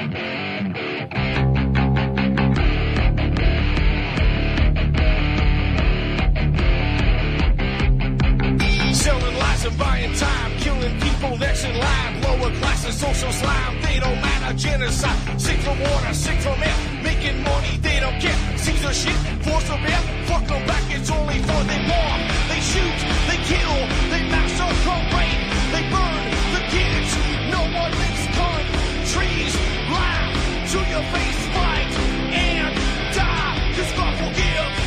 Selling lies and buying time, killing people next in line. Lower classes, social slime, they don't matter. Genocide, sick from water, sick from air. Making money, they don't care. Caesar shit, force of air. Fuck them back, it's only for they bomb. They shoot, they kill, they massacre, rape. They burn the kids, no one makes fun. Trees, laugh to your face, fight and die, 'cause God forgives.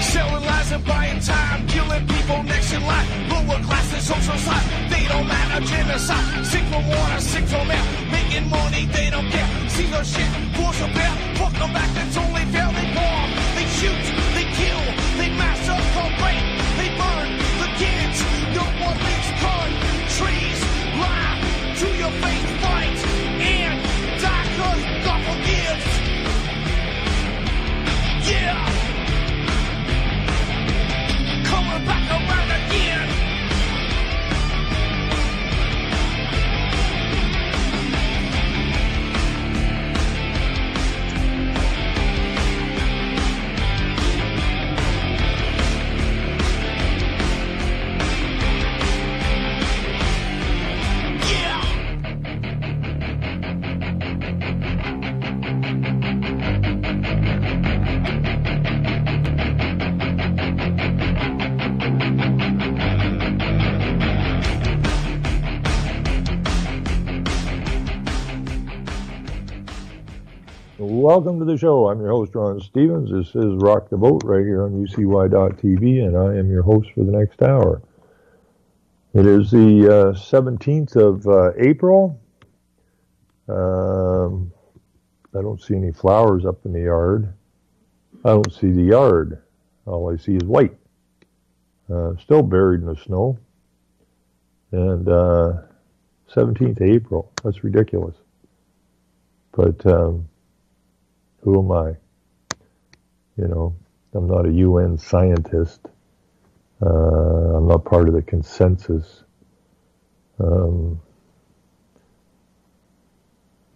Selling lies and buying time, killing people next in line. Lower classes, social slide, they don't matter. Genocide, sick from water, sick from air. Making money, they don't care. See the shit, force a bear. Fuck them back, that's only fair. They bomb, they shoot, they kill, they massacre, rape. They burn the kids, no one makes fun. Trees, laugh to your face, fight and die, 'cause God forgives. Yeah. Coming back around again. Welcome to the show. I'm your host, Ron Stevens. This is Rock the Boat right here on UCY.tv, and I am your host for the next hour. It is the 17th of April. I don't see any flowers up in the yard. I don't see the yard. All I see is white. Still buried in the snow. And 17th of April. That's ridiculous. But who am I? You know, I'm not a UN scientist. I'm not part of the consensus. You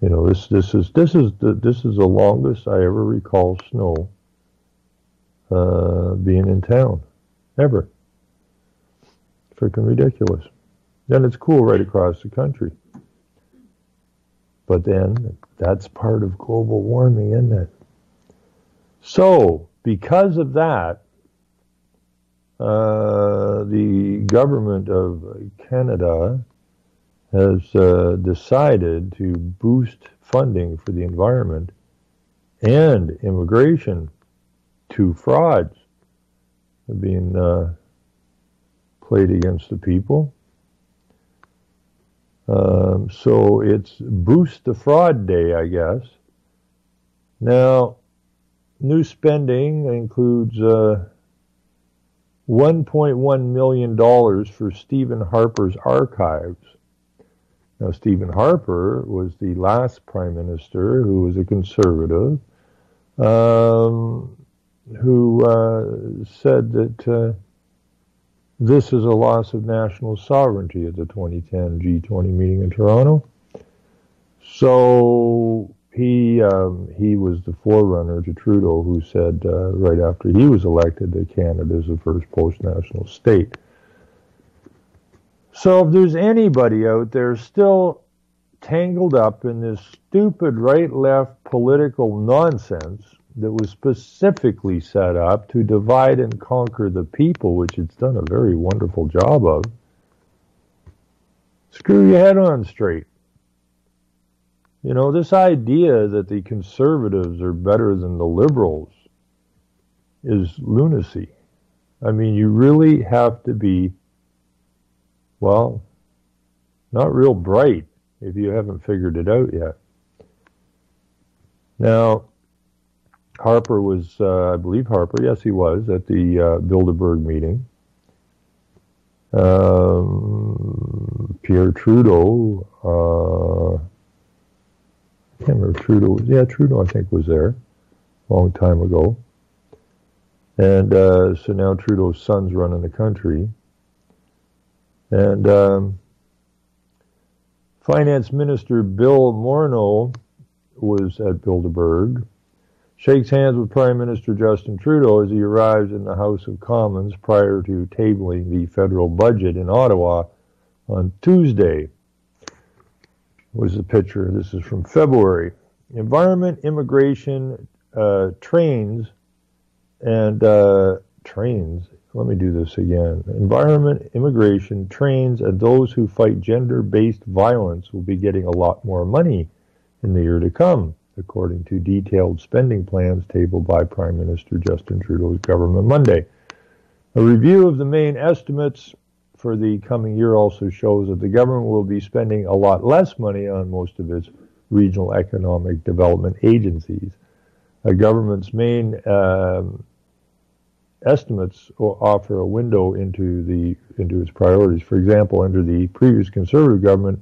know, this is the longest I ever recall snow being in town, ever. Freaking ridiculous. Then it's cool right across the country. But then, that's part of global warming, isn't it? So, because of that, the government of Canada has decided to boost funding for the environment and immigration to frauds being played against the people. So it's Boost the Fraud Day, I guess. Now, new spending includes $1.1 million for Stephen Harper's archives. Now, Stephen Harper was the last prime minister who was a conservative, who said that this is a loss of national sovereignty at the 2010 G20 meeting in Toronto. So he was the forerunner to Trudeau, who said right after he was elected that Canada is the first post-national state. So if there's anybody out there still tangled up in this stupid right-left political nonsense that was specifically set up to divide and conquer the people, which it's done a very wonderful job of, screw your head on straight. You know, this idea that the conservatives are better than the liberals is lunacy. I mean, you really have to be, well, not real bright if you haven't figured it out yet. Now, Harper was, I believe Harper, yes he was, at the Bilderberg meeting. Pierre Trudeau, I can't remember if Trudeau, yeah, Trudeau I think was there. long time ago. And so now Trudeau's son's running the country. And Finance Minister Bill Morneau was at Bilderberg, shakes hands with Prime Minister Justin Trudeau as he arrives in the House of Commons prior to tabling the federal budget in Ottawa on Tuesday. Was the picture. This is from February. Environment, immigration, trains, and trains. Let me do this again. Environment, immigration, trains, and those who fight gender-based violence will be getting a lot more money in the year to come, according to detailed spending plans tabled by Prime Minister Justin Trudeau's government Monday. A review of the main estimates for the coming year also shows that the government will be spending a lot less money on most of its regional economic development agencies. The government's main estimates offer a window into its priorities. For example, under the previous Conservative government,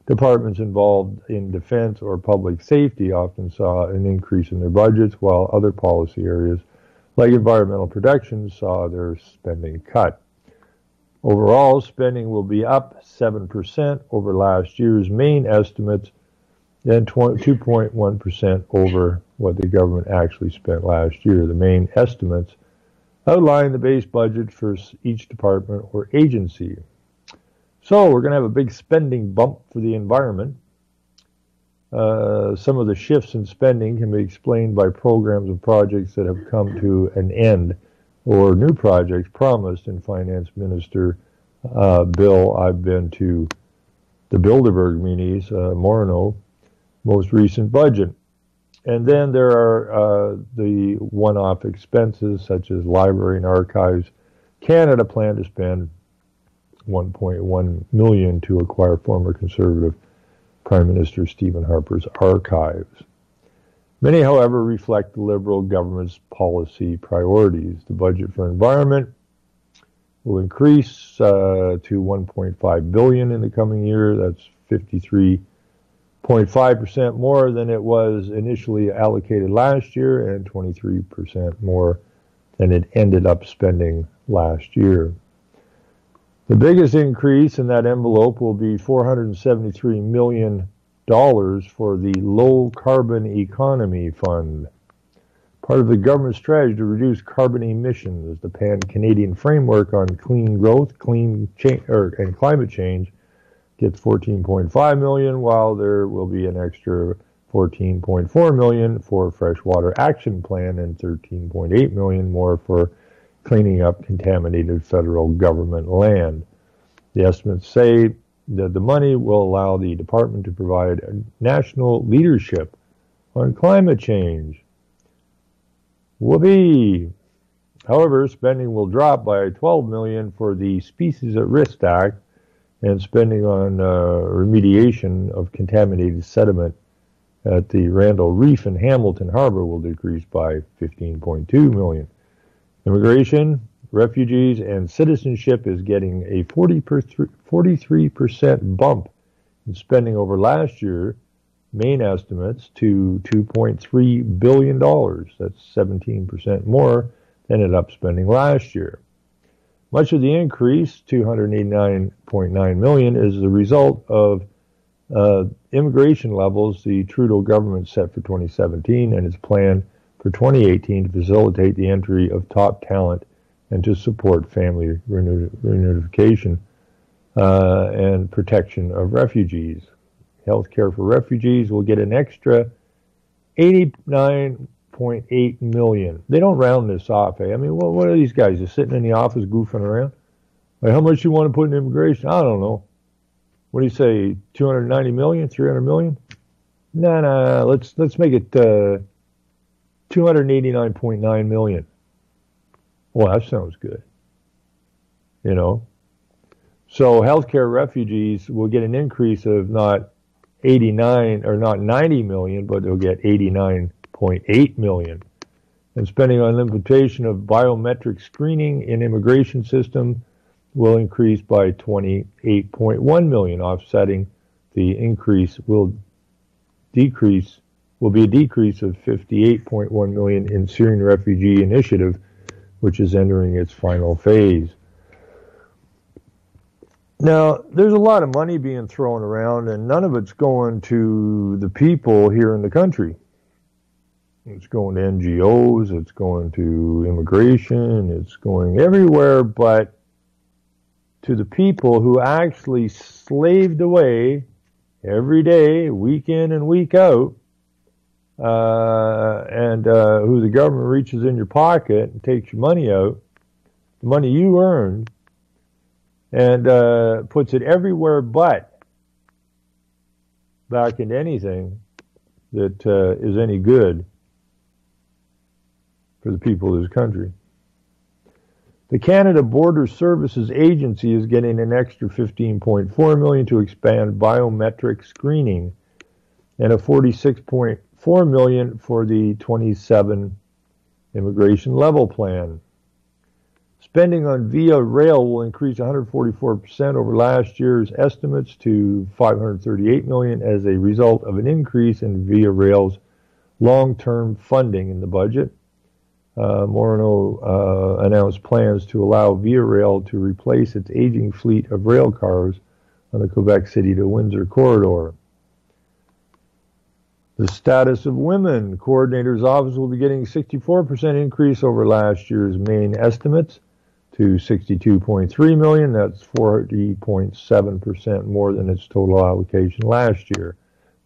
departments involved in defense or public safety often saw an increase in their budgets, while other policy areas like environmental protection saw their spending cut. Overall, spending will be up 7% over last year's main estimates and 2.1% over what the government actually spent last year. The main estimates outline the base budget for each department or agency. So we're going to have a big spending bump for the environment. Some of the shifts in spending can be explained by programs and projects that have come to an end or new projects promised in Finance Minister Bill. I've been to the Bilderberg meetings, Morneau, most recent budget. And then there are the one-off expenses such as Library and Archives Canada plan to spend $1.1 million to acquire former Conservative Prime Minister Stephen Harper's archives. Many, however, reflect the Liberal government's policy priorities. The budget for environment will increase to $1.5 billion in the coming year. That's 53.5% more than it was initially allocated last year and 23% more than it ended up spending last year. The biggest increase in that envelope will be $473 million for the Low Carbon Economy Fund, part of the government's strategy to reduce carbon emissions. The Pan-Canadian Framework on Clean Growth, and Climate Change gets $14.5 million, while there will be an extra $14.4 million for Freshwater Action Plan and $13.8 million more for cleaning up contaminated federal government land. The estimates say that the money will allow the department to provide national leadership on climate change. Whoopee! However, spending will drop by $12 million for the Species at Risk Act, and spending on remediation of contaminated sediment at the Randall Reef in Hamilton Harbor will decrease by $15.2 million. Immigration, refugees, and citizenship is getting a 43% bump in spending over last year, main estimates, to $2.3 billion. That's 17% more than it up spending last year. Much of the increase, $289.9 million, is the result of immigration levels the Trudeau government set for 2017 and its plan for 2018 to facilitate the entry of top talent and to support family reunification and protection of refugees. Healthcare for refugees will get an extra $89.8 million. They don't round this off, eh? I mean, what are these guys just sitting in the office goofing around? Like, how much you want to put in immigration? I don't know. What do you say? 290 million, 300 million? No. Let's make it 289.9 million. Well, that sounds good. You know. So healthcare refugees will get an increase of not 89 or not 90 million, but they'll get 89.8 million. And spending on implementation of biometric screening in immigration system will increase by 28.1 million, offsetting the increase will decrease will be a decrease of 58.1 million in Syrian Refugee Initiative, which is entering its final phase. Now, there's a lot of money being thrown around, and none of it's going to the people here in the country. It's going to NGOs, it's going to immigration, it's going everywhere but to the people who actually slaved away every day, week in and week out, and who the government reaches in your pocket and takes your money out, the money you earned, and puts it everywhere but back into anything that is any good for the people of this country. The Canada Border Services Agency is getting an extra $15.4 million to expand biometric screening and a $46.4 million for the 27 immigration level plan. Spending on Via Rail will increase 144% over last year's estimates to $538 million as a result of an increase in Via Rail's long-term funding in the budget. Morneau announced plans to allow Via Rail to replace its aging fleet of rail cars on the Quebec City to Windsor corridor. The status of women. Coordinator's office will be getting a 64% increase over last year's main estimates to $62.3 million. That's 40.7% more than its total allocation last year.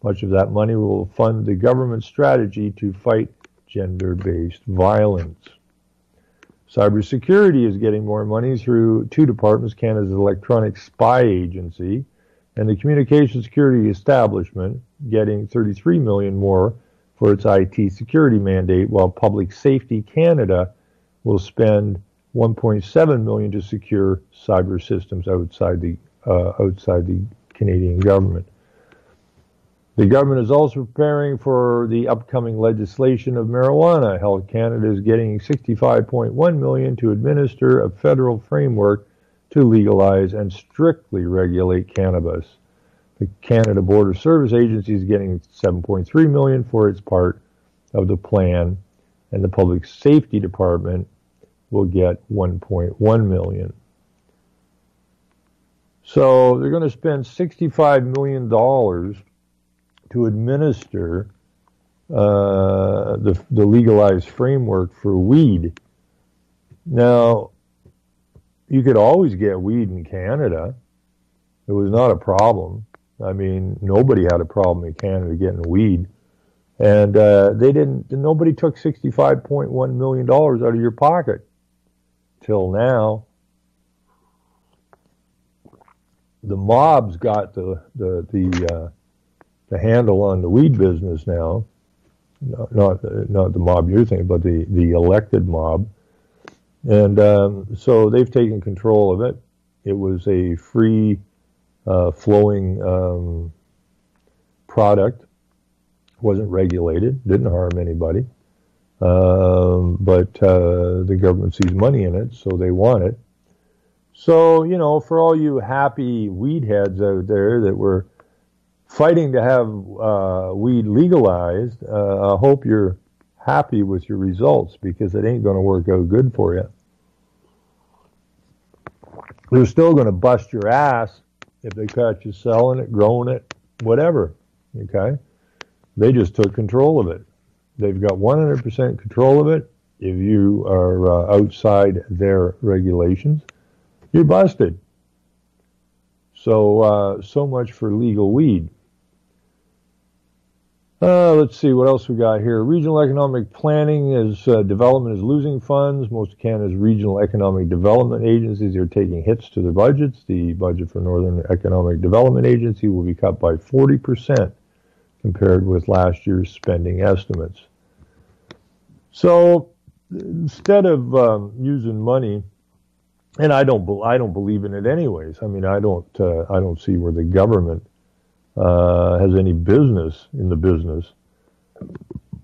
Much of that money will fund the government's strategy to fight gender-based violence. Cybersecurity is getting more money through two departments, Canada's Electronic Spy Agency and the Communication Security Establishment, getting $33 million more for its IT security mandate, while Public Safety Canada will spend $1.7 million to secure cyber systems outside the Canadian government. The government is also preparing for the upcoming legislation of marijuana. Health Canada is getting $65.1 million to administer a federal framework to legalize and strictly regulate cannabis. The Canada Border Service Agency is getting $7.3 million for its part of the plan, and the Public Safety Department will get $1.1 million. So they're going to spend $65 million to administer the legalized framework for weed. Now, you could always get weed in Canada. It was not a problem. I mean, nobody had a problem in Canada getting weed. And nobody took $65.1 million out of your pocket till now. The mob's got the handle on the weed business now. Not the mob you're thinking, but the elected mob. And so they've taken control of it. It was a free flowing product. Wasn't regulated, didn't harm anybody. But the government sees money in it, so they want it. So, you know, for all you happy weed heads out there that were fighting to have weed legalized, I hope you're happy with your results, because it ain't going to work out good for you. They're still going to bust your ass if they catch you selling it, growing it, whatever, okay? They just took control of it. They've got 100% control of it. If you are outside their regulations, you're busted. So, so much for legal weed. Let's see what else we got here. Regional economic planning development is losing funds. Most of Canada's regional economic development agencies are taking hits to their budgets. The budget for Northern Economic Development Agency will be cut by 40% compared with last year's spending estimates. So instead of using money, and I don't believe in it anyways. I mean, I don't see where the government has any business in the business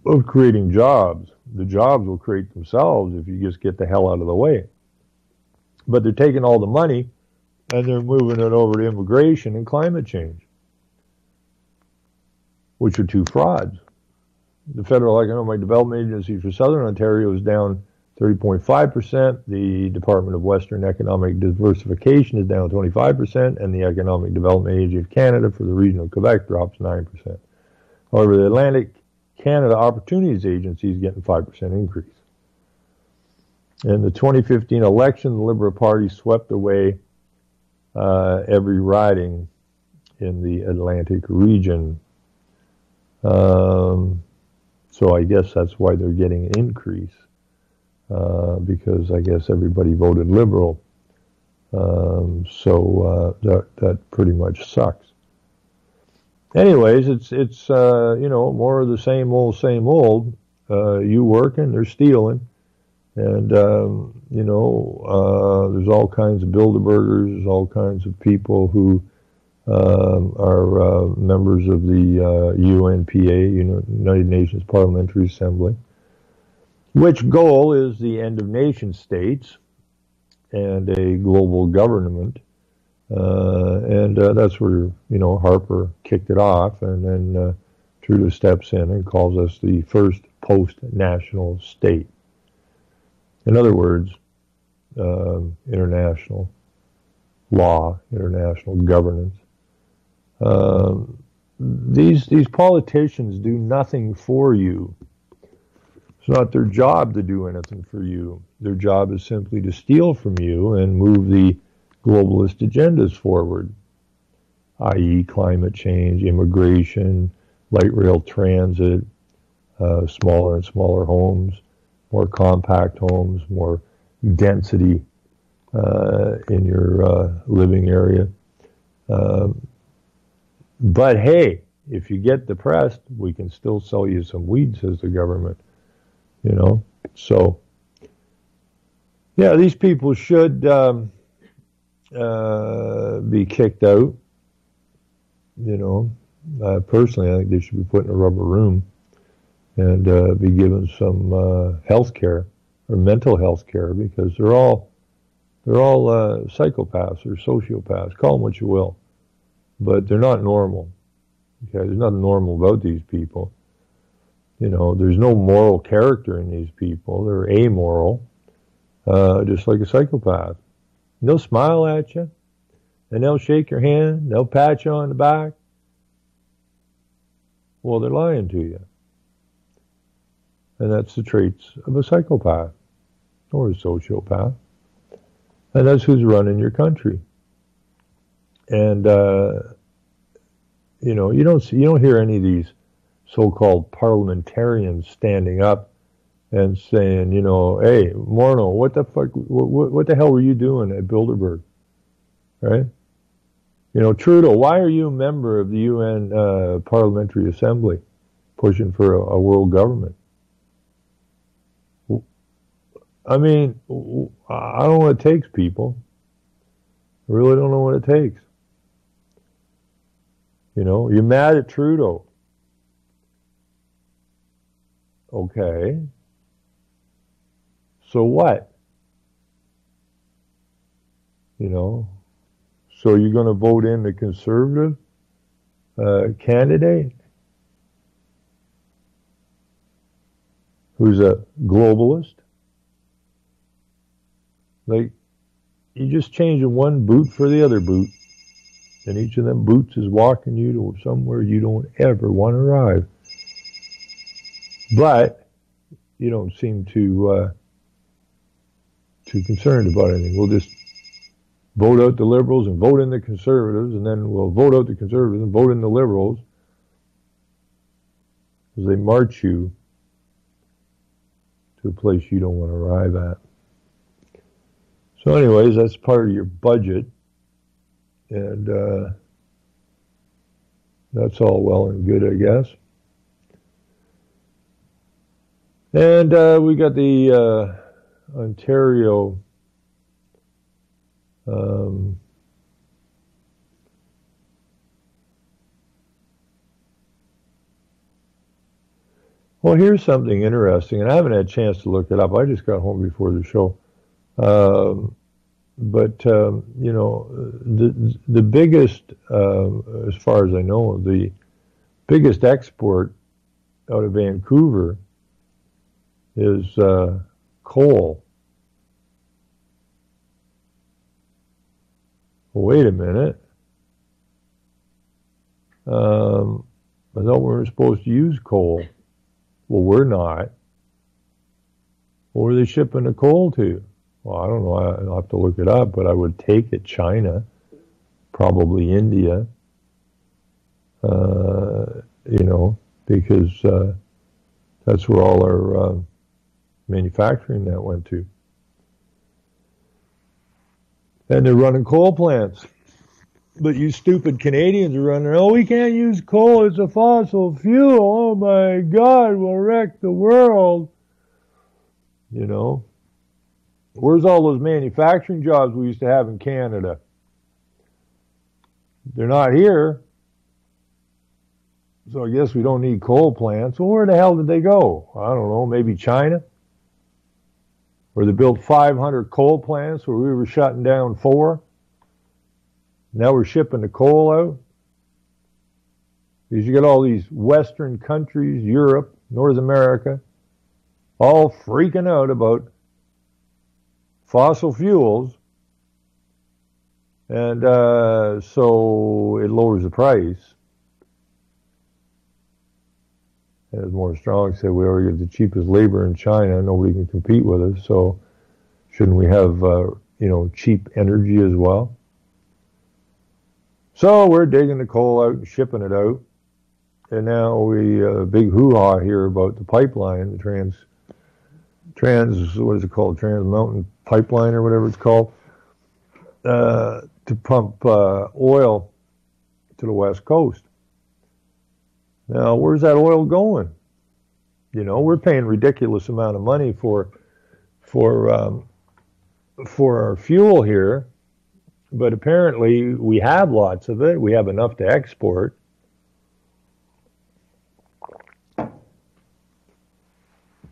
of creating jobs. The jobs will create themselves if you just get the hell out of the way. But they're taking all the money and they're moving it over to immigration and climate change, which are two frauds. The Federal Economic Development Agency for Southern Ontario is down 30.5%. The Department of Western Economic Diversification is down 25%, and the Economic Development Agency of Canada for the region of Quebec drops 9%. However, the Atlantic Canada Opportunities Agency is getting 5% increase. In the 2015 election, the Liberal Party swept away every riding in the Atlantic region. So I guess that's why they're getting an increase, because I guess everybody voted Liberal. So that pretty much sucks. Anyways, it's more of the same old, same old. You working, they're stealing. And, there's all kinds of Bilderbergers, there's all kinds of people who are members of the UNPA, United Nations Parliamentary Assembly, which goal is the end of nation states and a global government. And that's where, Harper kicked it off, and then Trudeau steps in and calls us the first post-national state. In other words, international law, international governance. These politicians do nothing for you. It's not their job to do anything for you. Their job is simply to steal from you and move the globalist agendas forward, i.e. climate change, immigration, light rail transit, smaller and smaller homes, more compact homes, more density in your living area. But hey, if you get depressed, we can still sell you some weed, says the government. So, yeah, these people should be kicked out. Personally, I think they should be put in a rubber room and be given some health care or mental health care, because they're all psychopaths or sociopaths. Call them what you will, but they're not normal. Okay, there's nothing normal about these people. There's no moral character in these people. They're amoral, just like a psychopath. And they'll smile at you, and they'll shake your hand, they'll pat you on the back. Well, they're lying to you. And that's the traits of a psychopath or a sociopath. And that's who's running your country. And, you don't hear any of these so-called parliamentarians standing up and saying, hey, Morneau, what the hell were you doing at Bilderberg? Right? Trudeau, why are you a member of the UN Parliamentary Assembly pushing for a world government? I mean, I don't know what it takes, people. I really don't know what it takes. You're mad at Trudeau. Okay. So what? So you're going to vote in the Conservative candidate who's a globalist? Like, you just changing one boot for the other boot, and each of them boots is walking you to somewhere you don't ever want to arrive. But you don't seem too concerned about anything. We'll just vote out the Liberals and vote in the Conservatives, and then we'll vote out the Conservatives and vote in the Liberals, as they march you to a place you don't want to arrive at. So anyways, that's part of your budget, and that's all well and good, I guess. And we got the Ontario well, here's something interesting, and I haven't had a chance to look it up. I just got home before the show. But the biggest, as far as I know, the biggest export out of Vancouver is coal. Well, wait a minute. I thought we were supposed to use coal. Well, we're not. Where are they shipping the coal to? Well, I don't know. I'll have to look it up, but I would take it China, probably India, because that's where all our manufacturing that went to. And they're running coal plants. But you stupid Canadians are running, oh, we can't use coal, it's a fossil fuel, oh my God, we'll wreck the world. You know, where's all those manufacturing jobs we used to have in Canada? They're not here. So I guess we don't need coal plants. Well, where the hell did they go? I don't know, maybe China? Where they built 500 coal plants where we were shutting down 4? Now we're shipping the coal out. Because you got all these Western countries, Europe, North America, all freaking out about fossil fuels. And so it lowers the price. As Morris Strong said, we already get the cheapest labor in China. Nobody can compete with us. So shouldn't we have, cheap energy as well? So we're digging the coal out and shipping it out. And now we, big hoo-ha here about the pipeline, the trans, what is it called? Trans Mountain Pipeline or whatever it's called, to pump oil to the West Coast. Now, where's that oil going? You know, we're paying ridiculous amount of money for our fuel here, but apparently we have lots of it. We have enough to export.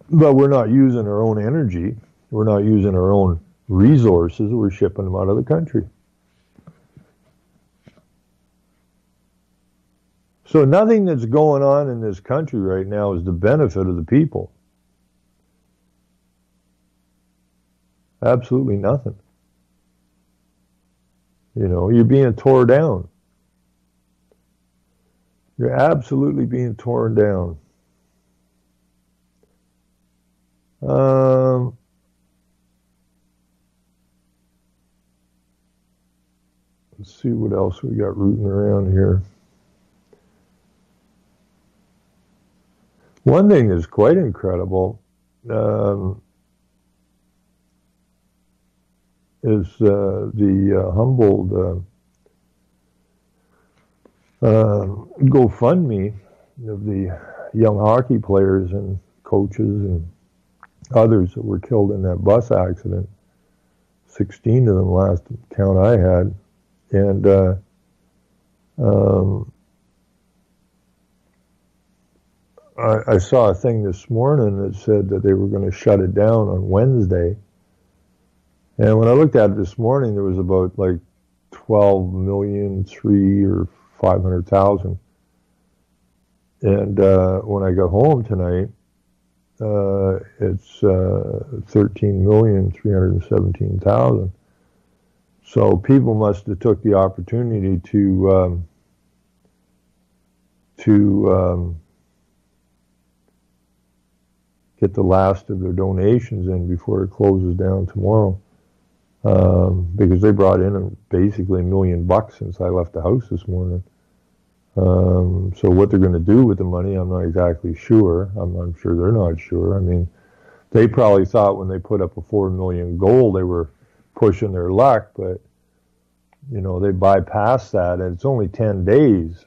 But we're not using our own energy. We're not using our own resources. We're shipping them out of the country. So nothing that's going on in this country right now is the benefit of the people. Absolutely nothing. You know, you're being torn down. You're absolutely being torn down. Let's see what else we got rooting around here. One thing that's quite incredible is the Humboldt GoFundMe of the young hockey players and coaches and others that were killed in that bus accident. 16 of them last count I had. And I saw a thing this morning that said that they were going to shut it down on Wednesday. And when I looked at it this morning, there was about like 12,000,003 or 500,000. And when I got home tonight, it's 13,317,000. So people must have took the opportunity to get the last of their donations in before it closes down tomorrow, because they brought in basically $1 million since I left the house this morning. So what they're going to do with the money, I'm not exactly sure. I'm sure they're not sure. I mean, they probably thought when they put up a 4 million goal, they were pushing their luck, but you know, they bypassed that, and it's only 10 days.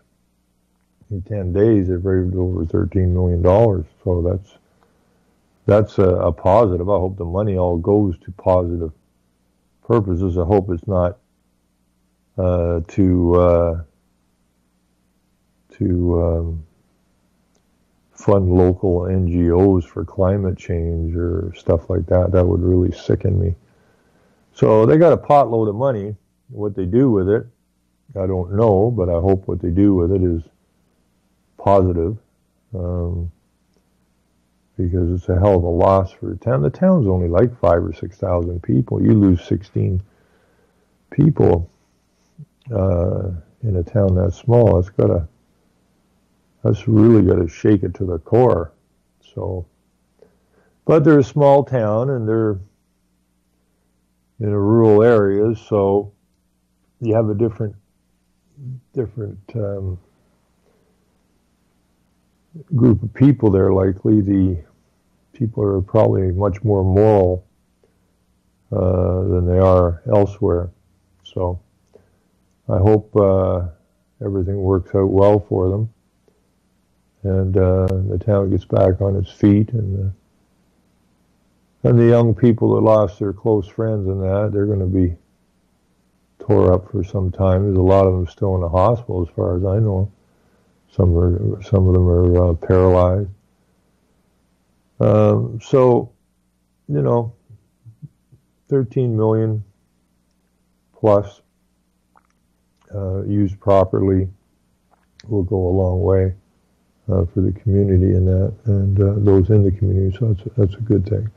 In 10 days, they've raised over $13 million. So that's a positive. I hope the money all goes to positive purposes. I hope it's not to fund local NGOs for climate change or stuff like that. That would really sicken me. So they got a potload of money. What they do with it, I don't know, but I hope what they do with it is positive. because it's a hell of a loss for a town. The town's only like 5,000 or 6,000 people. You lose 16 people in a town that small. That's really got to shake it to the core. So, but they're a small town and they're in a rural area, so you have a different group of people there. Likely the people are probably much more moral than they are elsewhere. So I hope everything works out well for them, and the town gets back on its feet, and the young people that lost their close friends and that, they're going to be tore up for some time. There's a lot of them still in the hospital, as far as I know. Some of them are paralyzed. So, 13 million plus used properly will go a long way for the community in that, and those in the community. So that's a good thing.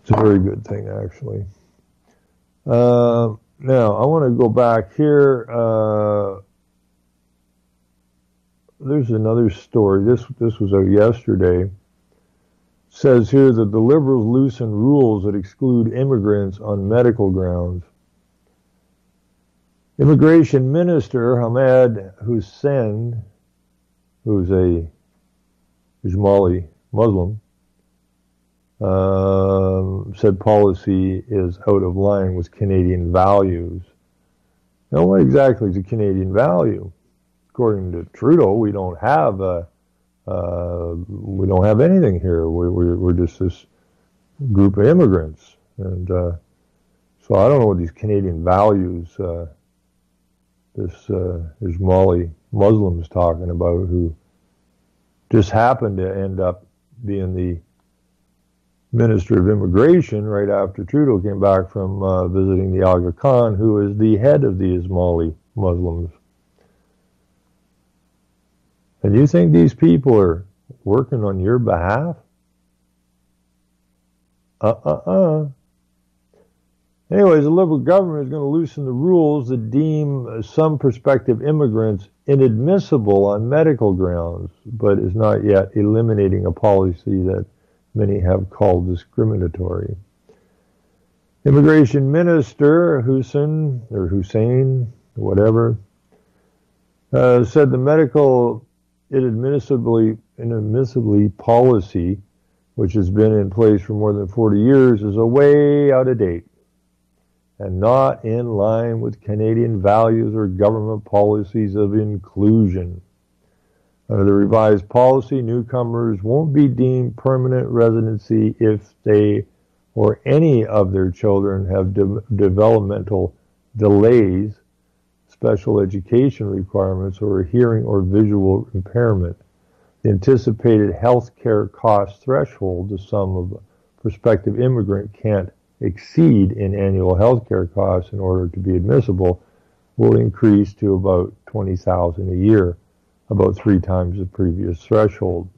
It's a very good thing, actually. Now, I want to go back here. There's another story. This was out yesterday. It says here that the Liberals loosen rules that exclude immigrants on medical grounds. Immigration Minister Ahmed Hussein, who's a Ismaili Muslim, said policy is out of line with Canadian values. Now, what exactly is a Canadian value? According to Trudeau, we don't have anything here. We're just this group of immigrants, and so I don't know what these Canadian values this Ismaili Muslim is talking about, who just happened to end up being the Minister of Immigration right after Trudeau came back from visiting the Aga Khan, who is the head of the Ismaili Muslims. And you think these people are working on your behalf? Anyways, the Liberal government is going to loosen the rules that deem some prospective immigrants inadmissible on medical grounds, but is not yet eliminating a policy that many have called discriminatory. Immigration Minister Hussein, whatever, said the medical inadmissibly policy, which has been in place for more than 40 years, is a way out of date and not in line with Canadian values or government policies of inclusion. Under the revised policy, newcomers won't be deemed permanent residency if they or any of their children have developmental delays, special education requirements, or a hearing or visual impairment. The anticipated health care cost threshold the sum of a prospective immigrant can't exceed in annual health care costs in order to be admissible will increase to about $20,000 a year, about 3 times the previous threshold.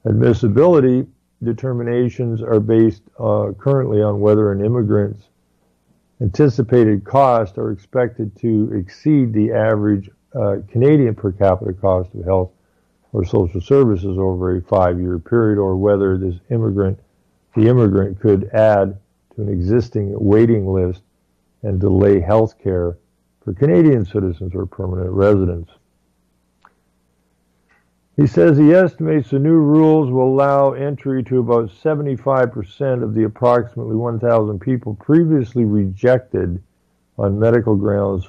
Admissibility determinations are based currently on whether an immigrant's anticipated costs are expected to exceed the average Canadian per capita cost of health or social services over a 5-year period, or whether the immigrant could add to an existing waiting list and delay health care for Canadian citizens or permanent residents. He says he estimates the new rules will allow entry to about 75% of the approximately 1,000 people previously rejected on medical grounds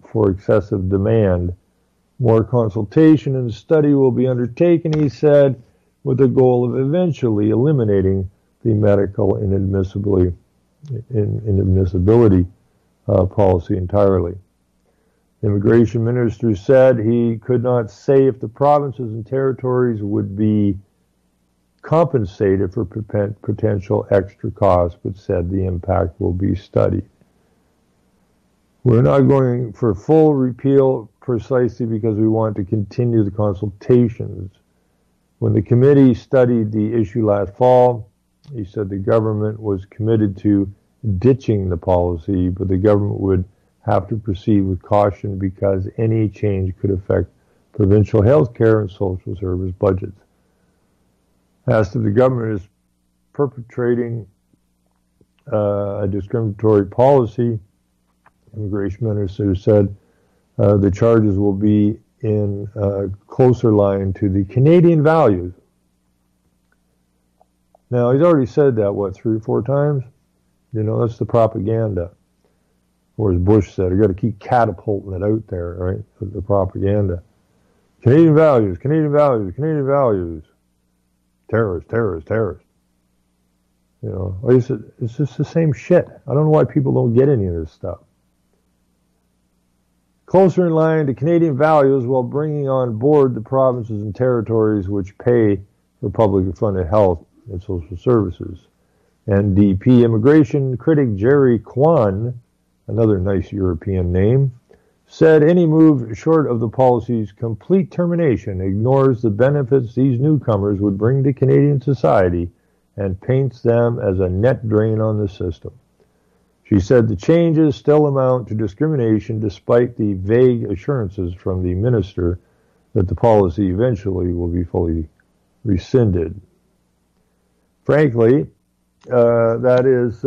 for excessive demand. More consultation and study will be undertaken, he said, with the goal of eventually eliminating the medical inadmissibility policy entirely. The immigration minister said he could not say if the provinces and territories would be compensated for potential extra costs, but said the impact will be studied. We're not going for full repeal precisely because we want to continue the consultations. When the committee studied the issue last fall, he said the government was committed to ditching the policy, but the government would have to proceed with caution because any change could affect provincial health care and social service budgets. Asked if the government is perpetrating a discriminatory policy, Immigration Minister said the charges will be in closer line to the Canadian values. Now, he's already said that, 3 or 4 times? That's the propaganda. Or as Bush said, you got to keep catapulting it out there, right? The propaganda. Canadian values, Canadian values, Canadian values. Terrorists, terrorists, terrorists. It's just the same shit. I don't know why people don't get any of this stuff. Closer in line to Canadian values while bringing on board the provinces and territories which pay for publicly funded health and social services. NDP immigration critic Jerry Kwan, another nice European name, said any move short of the policy's complete termination ignores the benefits these newcomers would bring to Canadian society and paints them as a net drain on the system. She said the changes still amount to discrimination despite the vague assurances from the minister that the policy eventually will be fully rescinded. Frankly, that is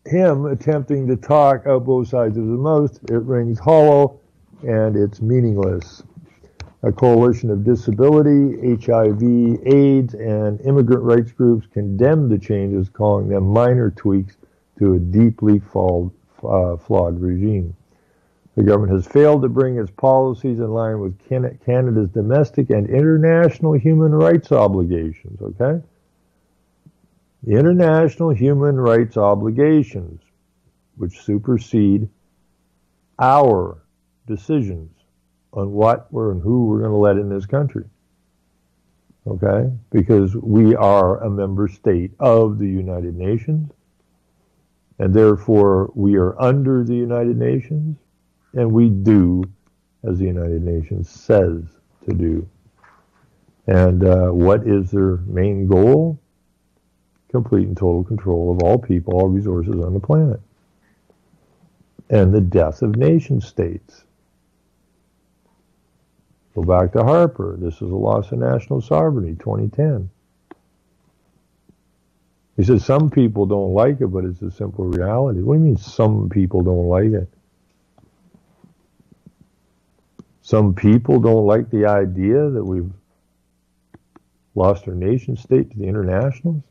him attempting to talk out both sides of the mouth. It rings hollow and it's meaningless. A coalition of disability, HIV, AIDS, and immigrant rights groups condemned the changes, calling them minor tweaks to a deeply flawed regime. The government has failed to bring its policies in line with Canada's domestic and international human rights obligations, okay? The international human rights obligations, which supersede our decisions on what and who we're going to let in this country. Okay? Because we are a member state of the United Nations, and therefore we are under the United Nations, and we do as the United Nations says to do. And what is their main goal? Complete and total control of all people, all resources on the planet. And the death of nation states. Go back to Harper. This is a loss of national sovereignty, 2010. He says some people don't like it, but it's a simple reality. What do you mean some people don't like it? Some people don't like the idea that we've lost our nation state to the internationals?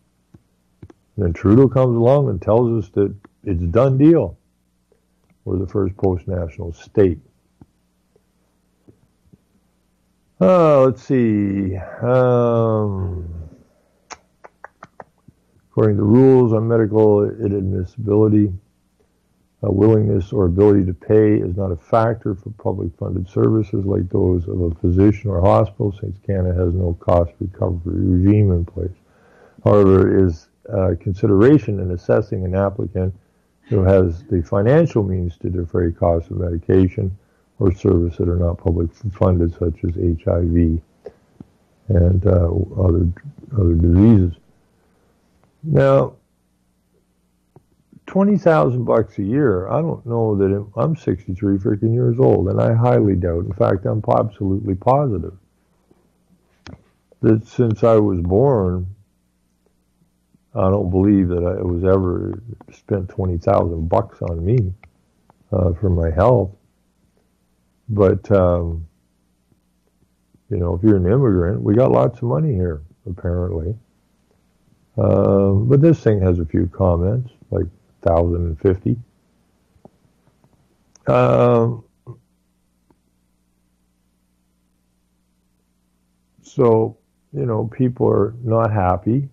And then Trudeau comes along and tells us that it's a done deal. We're the first post-national state. Let's see. According to rules on medical inadmissibility, willingness or ability to pay is not a factor for public funded services like those of a physician or hospital, since Canada has no cost recovery regime in place. However, it is consideration in assessing an applicant who has the financial means to defray costs of medication or service that are not public funded, such as HIV and other diseases. Now, $20,000 a year, I don't know that I'm 63 freaking years old, and I highly doubt, in fact, I'm absolutely positive that since I was born, I don't believe that I was ever spent $20,000 on me for my health. But, if you're an immigrant, we got lots of money here, apparently. But this thing has a few comments, like 1,050. So, people are not happy.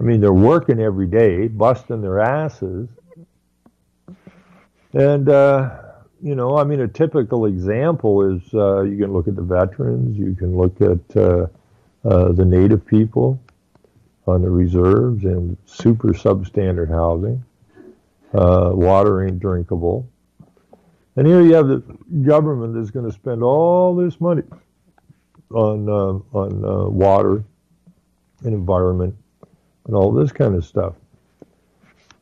I mean, they're working every day, busting their asses. And, a typical example is you can look at the veterans, you can look at the native people on the reserves and super substandard housing. Water ain't drinkable. And here you have the government that's going to spend all this money on water and environment and all this kind of stuff.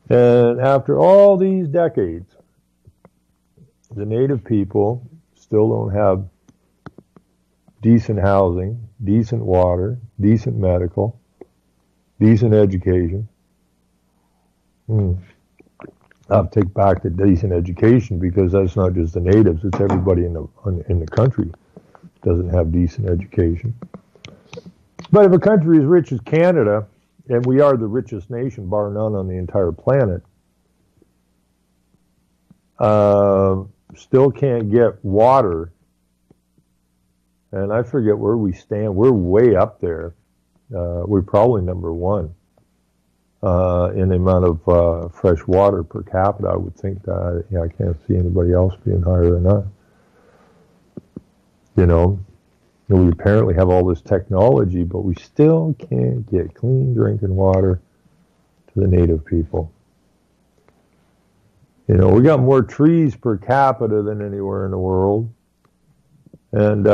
And after all these decades, the native people still don't have decent housing, decent water, decent medical, decent education. I'll take back the decent education, because that's not just the natives, it's everybody in the country doesn't have decent education. But if a country as rich as Canada, and we are the richest nation, bar none, on the entire planet, still can't get water, and I forget where we stand. We're way up there. We're probably number one in the amount of fresh water per capita. I would think that. I can't see anybody else being higher than us. We apparently have all this technology, but we still can't get clean drinking water to the native people. We got more trees per capita than anywhere in the world, and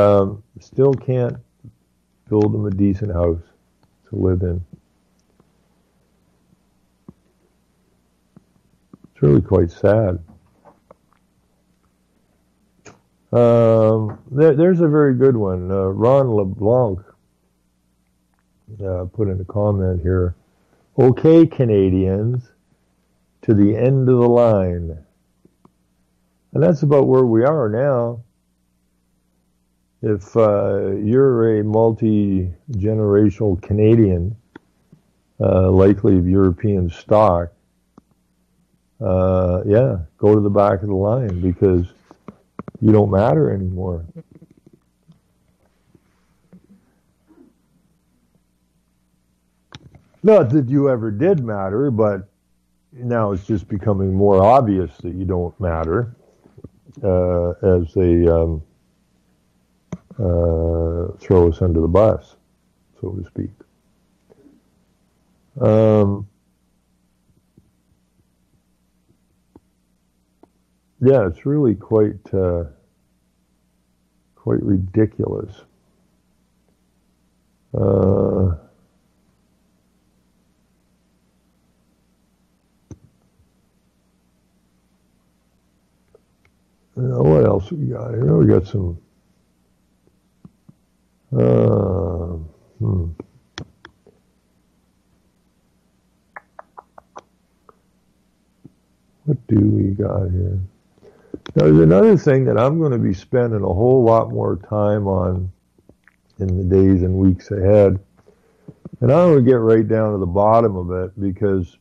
still can't build them a decent house to live in. It's really quite sad. There's a very good one. Ron LeBlanc put in a comment here. Okay, Canadians, to the end of the line. And that's about where we are now. If you're a multi-generational Canadian, likely of European stock, go to the back of the line, because you don't matter anymore. Not that you ever did matter, but now it's just becoming more obvious that you don't matter as they throw us under the bus, so to speak. It's really quite ridiculous. What else we got here? We got some. What do we got here? Now, there's another thing that I'm going to be spending a whole lot more time on in the days and weeks ahead. And I want to get right down to the bottom of it, because,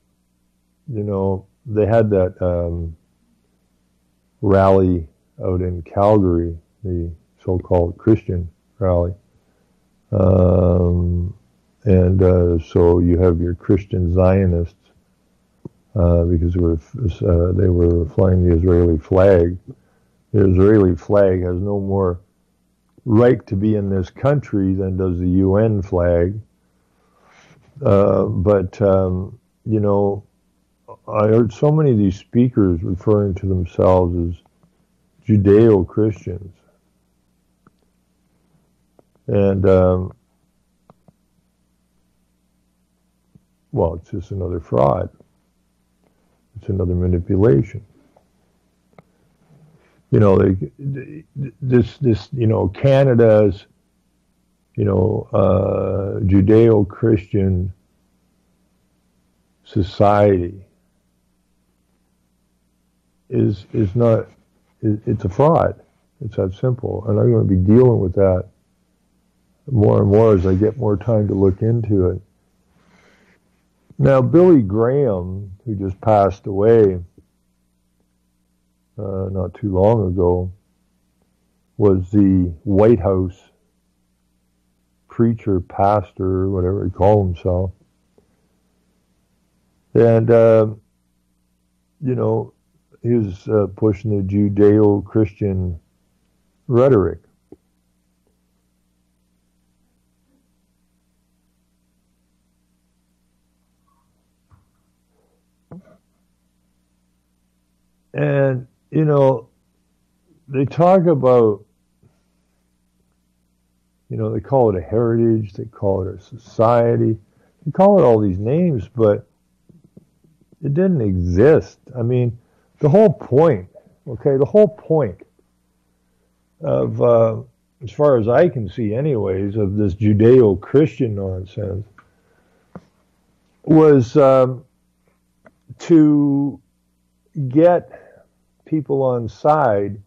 they had that rally out in Calgary, the so-called Christian rally. So you have your Christian Zionists, because they were flying the Israeli flag. The Israeli flag has no more right to be in this country than does the UN flag. I heard so many of these speakers referring to themselves as Judeo-Christians. And, it's just another fraud. It's another manipulation. Canada's, Judeo-Christian society is not, it's a fraud. It's that simple. And I'm going to be dealing with that more and more as I get more time to look into it. Now, Billy Graham, who just passed away not too long ago, was the White House preacher, pastor, whatever he called himself. And, he was pushing the Judeo-Christian rhetoric. And, they talk about You know, they call it a heritage, they call it a society, they call it all these names, but it didn't exist. I mean, the whole point of, as far as I can see anyways, of this Judeo-Christian nonsense was to get people on side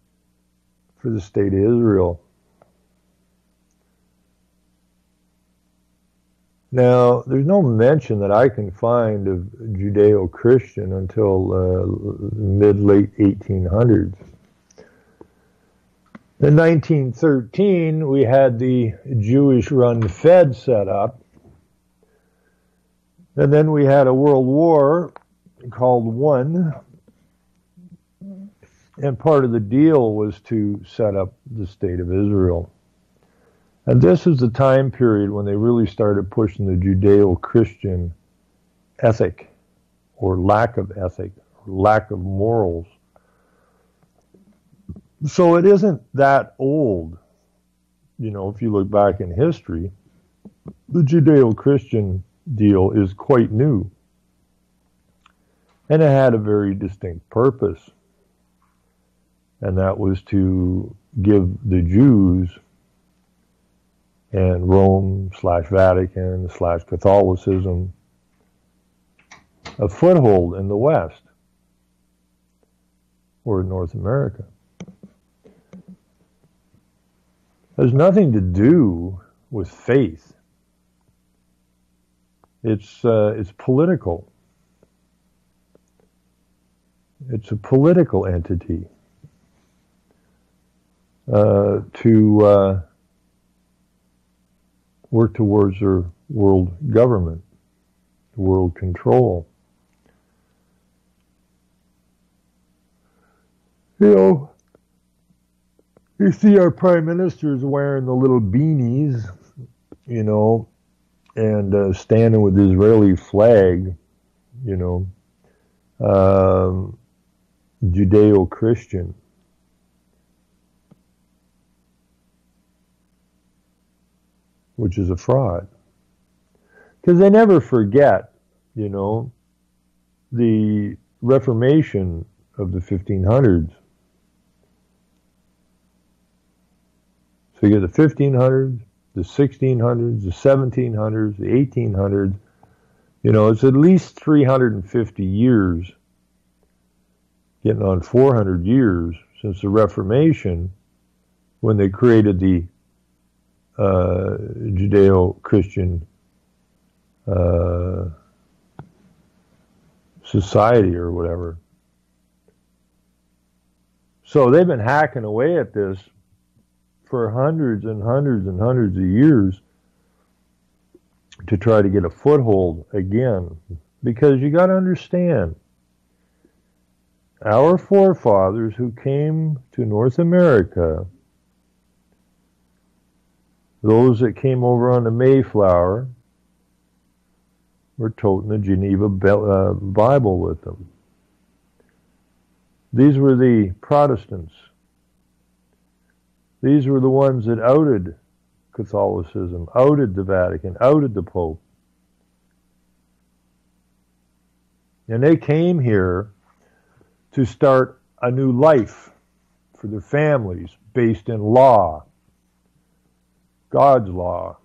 for the state of Israel. Now, there's no mention that I can find of Judeo-Christian until mid-late 1800s. In 1913, we had the Jewish-run Fed set up. And then we had a world war called One. And part of the deal was to set up the state of Israel. And this is the time period when they really started pushing the Judeo-Christian ethic, or lack of ethic, or lack of morals. So it isn't that old. You know, if you look back in history, the Judeo-Christian deal is quite new. And it had a very distinct purpose. And that was to give the Jews and Rome/Vatican/Catholicism a foothold in the West or in North America. It has nothing to do with faith. It's political. It's a political entity to work towards their world government, world control. You know, you see our prime ministers wearing the little beanies, you know, and standing with the Israeli flag, you know, Judeo-Christian. Which is a fraud. Because they never forget, you know, the Reformation of the 1500s. So you get the 1500s, the 1600s, the 1700s, the 1800s. You know, it's at least 350 years, getting on 400 years since the Reformation, when they created the Judeo-Christian society or whatever. So they've been hacking away at this for hundreds and hundreds and hundreds of years to try to get a foothold again. Because you got to understand, our forefathers who came to North America, those that came over on the Mayflower, were toting the Geneva Bible with them. These were the Protestants. These were the ones that outed Catholicism, outed the Vatican, outed the Pope. And they came here to start a new life for their families based in law. God's law,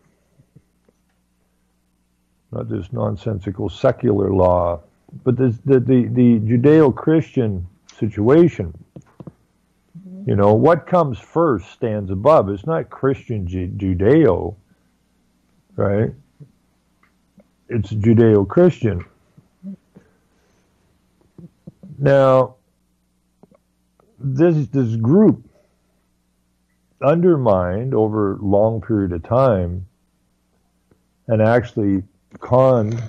not this nonsensical secular law, but the Judeo-Christian situation. You know, what comes first stands above. It's not Christian Judeo, right? It's Judeo-Christian. Now, this group undermined over a long period of time and actually conned,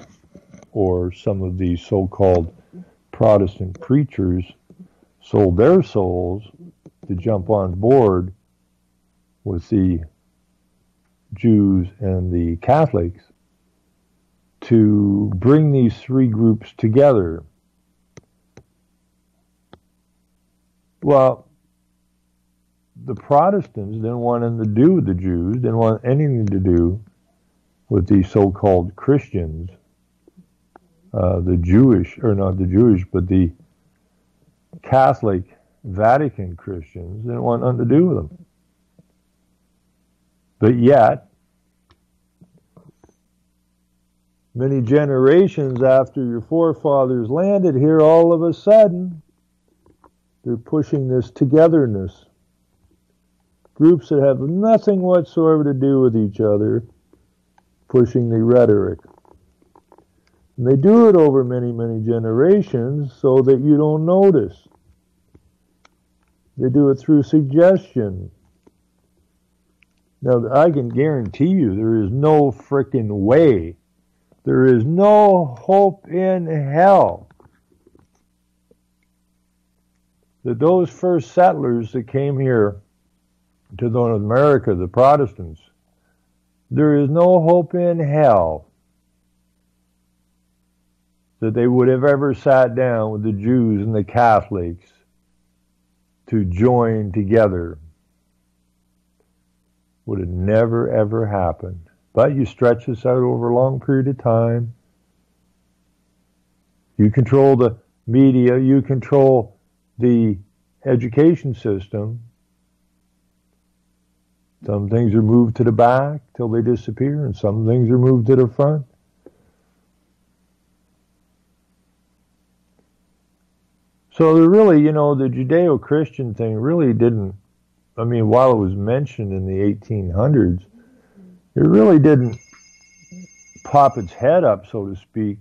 or some of these so-called Protestant preachers sold their souls to jump on board with the Jews and the Catholics to bring these three groups together. Well, the Protestants didn't want anything to do with the Jews, didn't want anything to do with these so-called Christians, the Jewish, or not the Jewish, but the Catholic Vatican Christians, didn't want nothing to do with them. But yet, many generations after your forefathers landed here, all of a sudden, they're pushing this togetherness. Groups that have nothing whatsoever to do with each other, pushing the rhetoric. And they do it over many, many generations so that you don't notice. They do it through suggestion. Now, I can guarantee you there is no frickin' way, there is no hope in hell that those first settlers that came here to North America, the Protestants, there is no hope in hell that they would have ever sat down with the Jews and the Catholics to join together. Would have never, ever happened. But you stretch this out over a long period of time. You control the media, you control the education system. Some things are moved to the back till they disappear, and some things are moved to the front. So there really, the Judeo-Christian thing really didn't, while it was mentioned in the 1800s, it really didn't pop its head up, so to speak,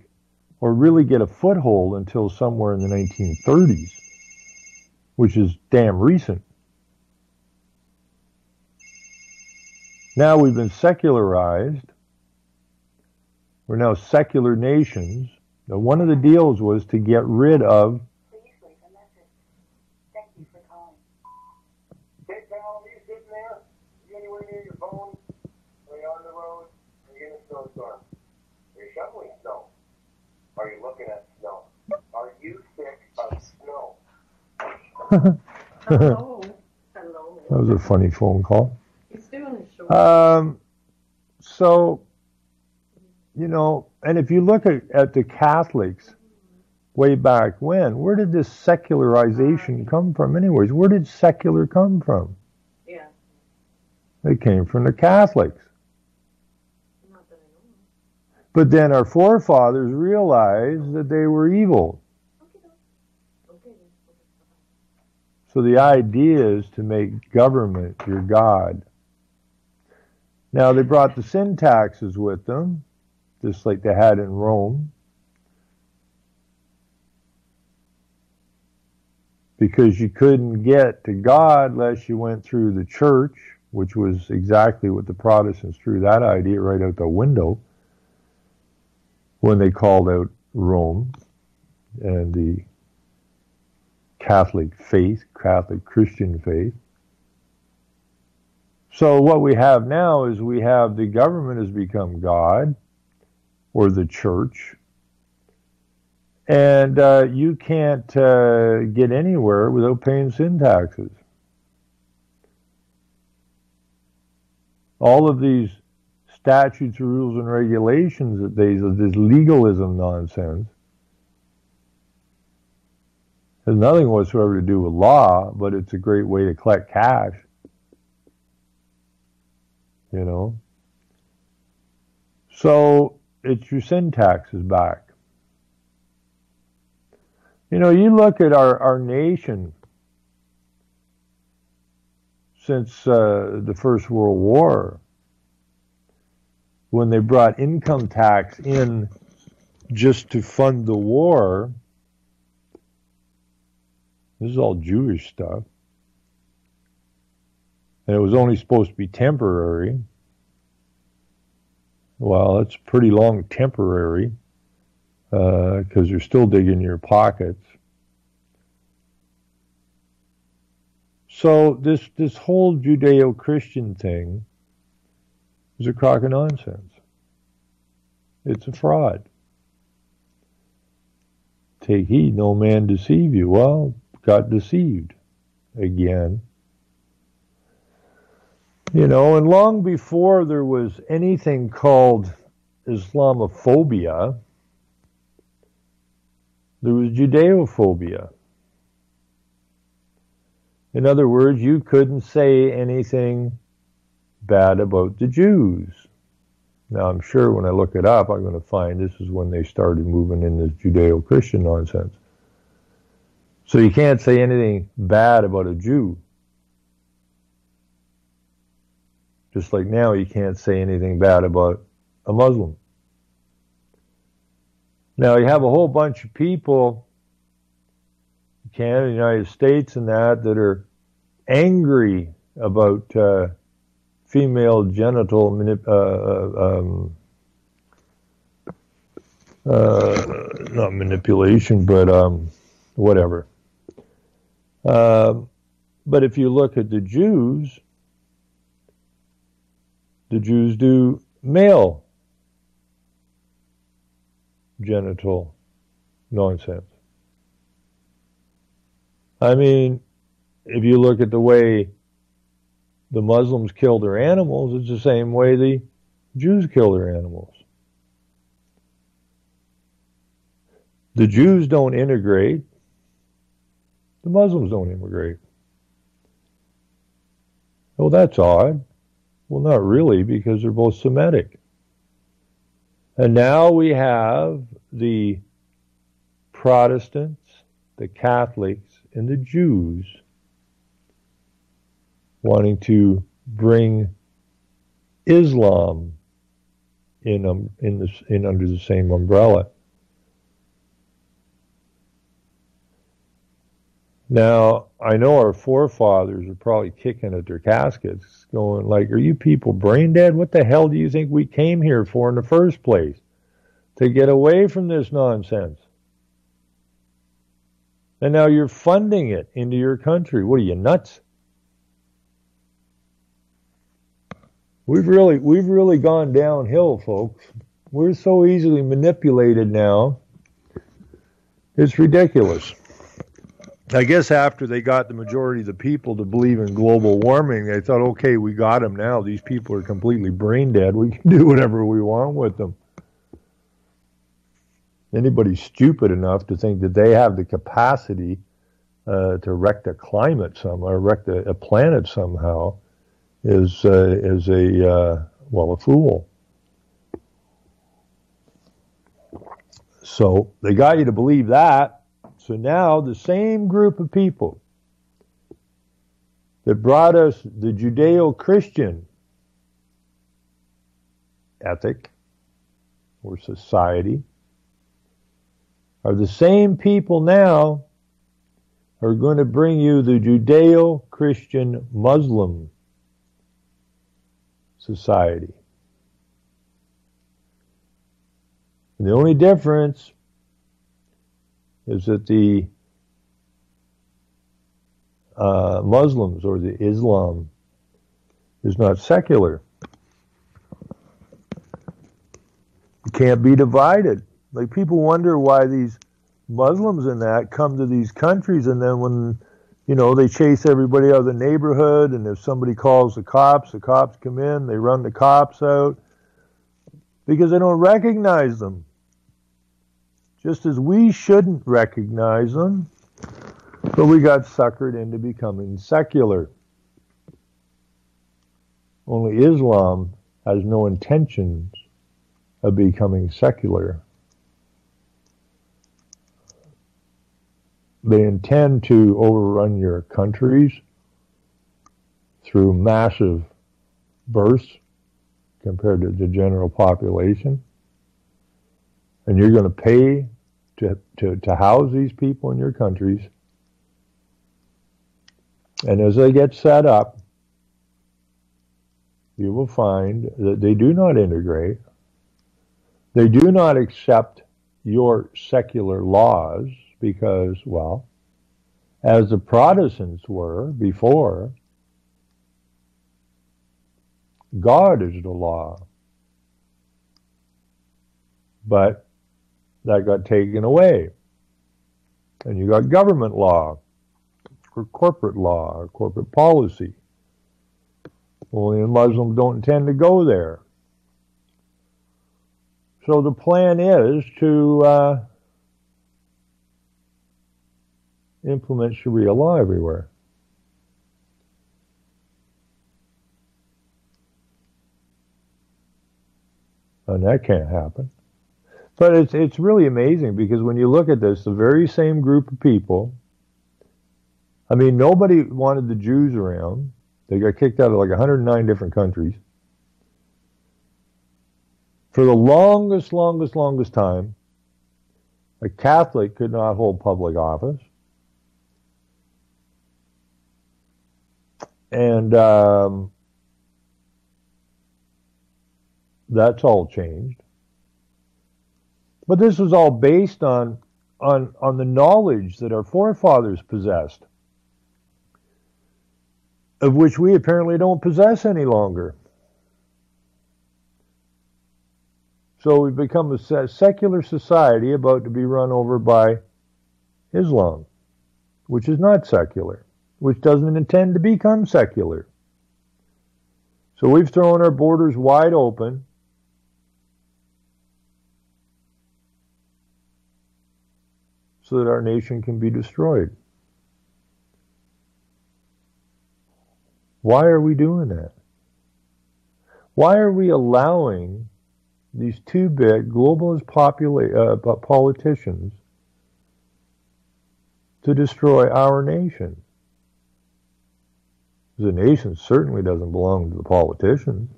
or really get a foothold until somewhere in the 1930s, which is damn recent. Now we've been secularized. We're now secular nations. Now one of the deals was to get rid of... Please leave a message. Thank you for calling. Hey, pal, are you sitting there? You anywhere near your phone? Are you on the road? Are you in a snowstorm? Are you shoveling snow? Are you looking at snow? Are you sick of snow? Hello. Hello. That was a funny phone call. He's doing a show. So, and if you look at the Catholics way back when, where did this secularization come from anyways? Where did secular come from? Yeah. It came from the Catholics. Not that I know. But then our forefathers realized that they were evil. Okay. So the idea is to make government your God. Now they brought the sin taxes with them, just like they had in Rome. Because you couldn't get to God unless you went through the church, which was exactly what the Protestants threw that idea right out the window when they called out Rome and the Catholic faith, Catholic Christian faith. So what we have now is we have the government has become God, or the church, and you can't get anywhere without paying sin taxes. All of these statutes, rules, and regulations that this legalism nonsense has nothing whatsoever to do with law, but it's a great way to collect cash. So it's your sin taxes back. You look at our nation since the First World War, when they brought income tax in just to fund the war. This is all Jewish stuff. And it was only supposed to be temporary. Well, it's pretty long temporary, because you're still digging your pockets. So this whole Judeo-Christian thing is a crock of nonsense. It's a fraud. Take heed, no man deceive you. Well, got deceived again. You know, and long before there was anything called Islamophobia, there was Judeophobia. In other words, you couldn't say anything bad about the Jews. Now, I'm sure when I look it up, I'm going to find this is when they started moving in this Judeo-Christian nonsense. So you can't say anything bad about a Jew. Just like now you can't say anything bad about a Muslim. Now you have a whole bunch of people in Canada, United States and that are angry about female genital not manipulation, but whatever. But if you look at the Jews do male genital nonsense. I mean, if you look at the way the Muslims kill their animals, it's the same way the Jews kill their animals. The Jews don't integrate. The Muslims don't immigrate. Well, that's odd. Well, not really, because they're both Semitic. And now we have the Protestants, the Catholics, and the Jews wanting to bring Islam in under the same umbrella. Now, I know our forefathers are probably kicking at their caskets, going like, are you people brain dead? What the hell do you think we came here for in the first place? To get away from this nonsense. And now you're funding it into your country. What are you, nuts? We've really gone downhill, folks. We're so easily manipulated now. It's ridiculous. I guess after they got the majority of the people to believe in global warming, they thought, okay, we got them now. These people are completely brain dead. We can do whatever we want with them. Anybody stupid enough to think that they have the capacity to wreck a climate somehow, or wreck a planet somehow, is a fool. So they got you to believe that. So now the same group of people that brought us the Judeo-Christian ethic or society are the same people now who are going to bring you the Judeo-Christian Muslim society. And the only difference is that the Muslims or the Islam is not secular. It can't be divided. Like, people wonder why these Muslims and that come to these countries, and then when, you know, they chase everybody out of the neighborhood, and if somebody calls the cops come in, they run the cops out because they don't recognize them. Just as we shouldn't recognize them, but we got suckered into becoming secular. Only Islam has no intentions of becoming secular. They intend to overrun your countries through massive births compared to the general population. And you're going to pay to house these people in your countries. And as they get set up, you will find that they do not integrate. They do not accept your secular laws because, well, as the Protestants were before, God is the law. But that got taken away. And you got government law, or corporate law, or corporate policy. Only the Muslims don't intend to go there. So the plan is to implement Sharia law everywhere. And that can't happen. But it's really amazing because when you look at this, the very same group of people, I mean, nobody wanted the Jews around. They got kicked out of like 109 different countries. For the longest time, a Catholic could not hold public office. And that's all changed. But this was all based on the knowledge that our forefathers possessed, of which we apparently don't possess any longer. So we've become a secular society about to be run over by Islam, which is not secular, which doesn't intend to become secular. So we've thrown our borders wide open so that our nation can be destroyed. Why are we doing that? Why are we allowing these two big globalist politicians to destroy our nation? The nation certainly doesn't belong to the politicians.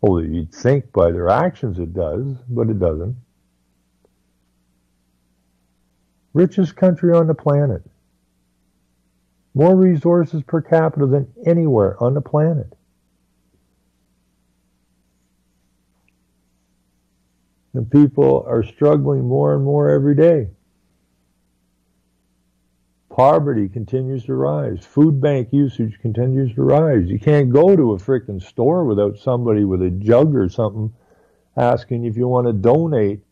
Well, you'd think by their actions it does, but it doesn't. Richest country on the planet. More resources per capita than anywhere on the planet. And people are struggling more and more every day. Poverty continues to rise. Food bank usage continues to rise. You can't go to a frickin' store without somebody with a jug or something asking if you want to donate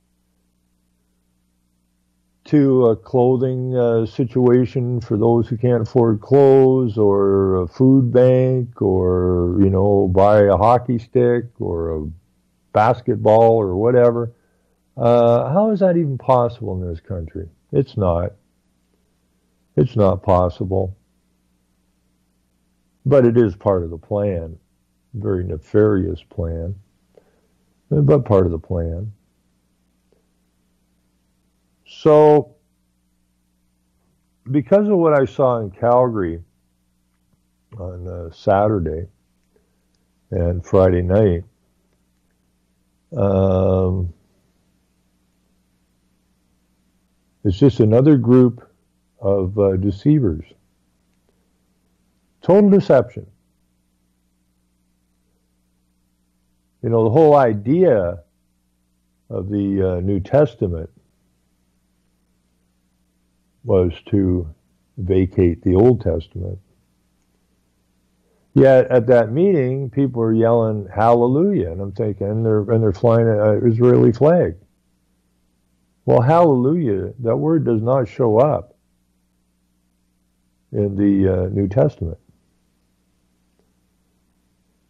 to a clothing situation for those who can't afford clothes, or a food bank, or, you know, buy a hockey stick or a basketball or whatever. How is that even possible in this country? It's not. It's not possible. But it is part of the plan. Very nefarious plan, but part of the plan. So, because of what I saw in Calgary on Saturday and Friday night, it's just another group of deceivers. Total deception. You know, the whole idea of the New Testament was to vacate the Old Testament. Yet at that meeting, people are yelling hallelujah, and I'm thinking, and they're flying an Israeli flag. Well, hallelujah, that word does not show up in the New Testament.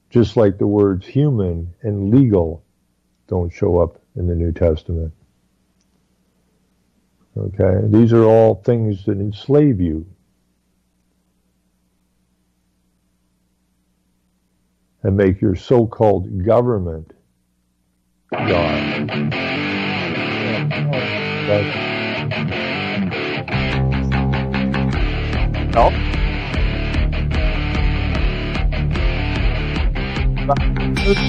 Just like the words human and legal don't show up in the New Testament. Okay, these are all things that enslave you. And make your so-called government God. No?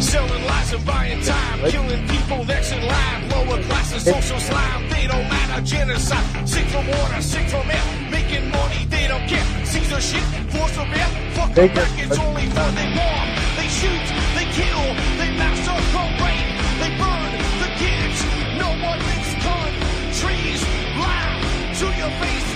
Selling lies and buying time, killing people next in line, lower classes, social slime, they don't matter, genocide, sick from water, sick from air, making money, they don't care, Caesar shit, force of air, fuck the back, it's only what they want, they shoot, they kill, they massacre, rape, they burn the kids, no one makes gun, trees, lie to your face,